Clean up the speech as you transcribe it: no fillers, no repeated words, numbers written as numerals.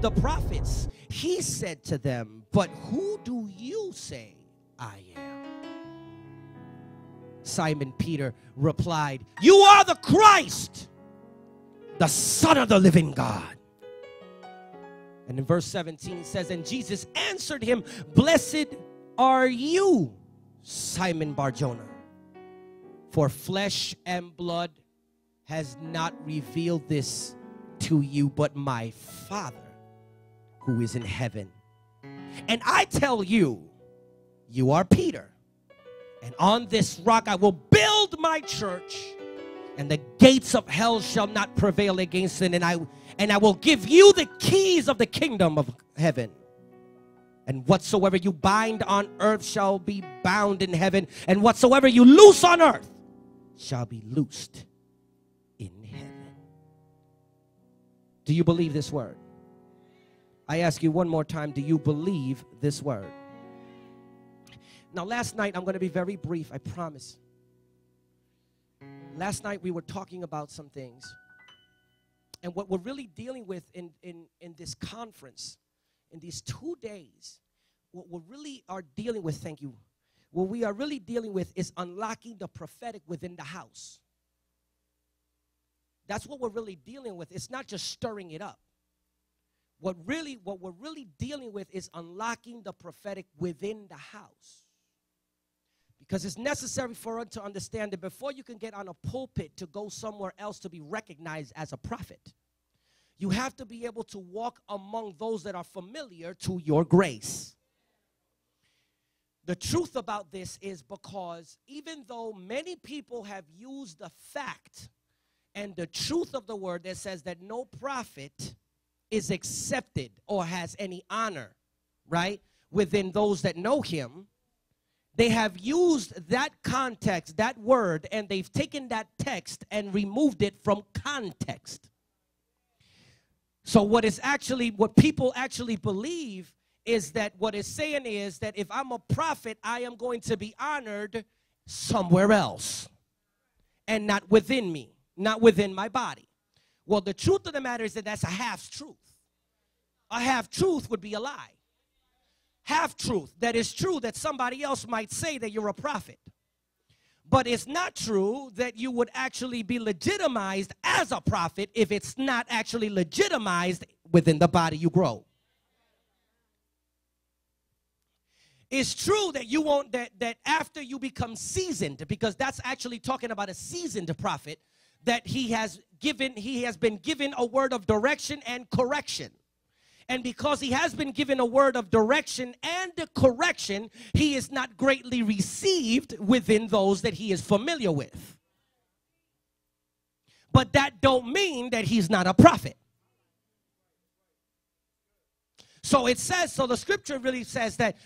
the prophets. He said to them, but who do you say I am? Simon Peter replied, you are the Christ, the Son of the living God. And in verse 17 it says, and Jesus answered him, blessed are you, Simon Bar-Jonah, for flesh and blood has not revealed this to you, but my Father who is in heaven. And I tell you, you are Peter, and on this rock I will build my church, and the gates of hell shall not prevail against it. And I will give you the keys of the kingdom of heaven. And whatsoever you bind on earth shall be bound in heaven, and whatsoever you loose on earth shall be loosed in heaven. Do you believe this word? I ask you one more time, do you believe this word? Now, last night, I'm going to be very brief, I promise. Last night, we were talking about some things. And what we're really dealing with in this conference, in these 2 days, what we really are dealing with, thank you, what we are really dealing with is unlocking the prophetic within the house. That's what we're really dealing with. It's not just stirring it up. What we're really dealing with is unlocking the prophetic within the house. Because it's necessary for us to understand that before you can get on a pulpit to go somewhere else to be recognized as a prophet, you have to be able to walk among those that are familiar to your grace. The truth about this is because even though many people have used the fact and the truth of the word that says that no prophet is accepted or has any honor, right, within those that know him, they have used that context, that word, and they've taken that text and removed it from context. So what people actually believe is that what it's saying is that if I'm a prophet, I am going to be honored somewhere else and not within me, not within my body. Well, the truth of the matter is that that's a half-truth. A half-truth would be a lie. Half-truth, that is true that somebody else might say that you're a prophet. But it's not true that you would actually be legitimized as a prophet if it's not actually legitimized within the body you grow. It's true that you won't, that after you become seasoned, because that's actually talking about a seasoned prophet, that he has been given a word of direction and correction. And because he has been given a word of direction and correction, he is not greatly received within those that he is familiar with. But that don't mean that he's not a prophet. So it says, so the scripture really says that,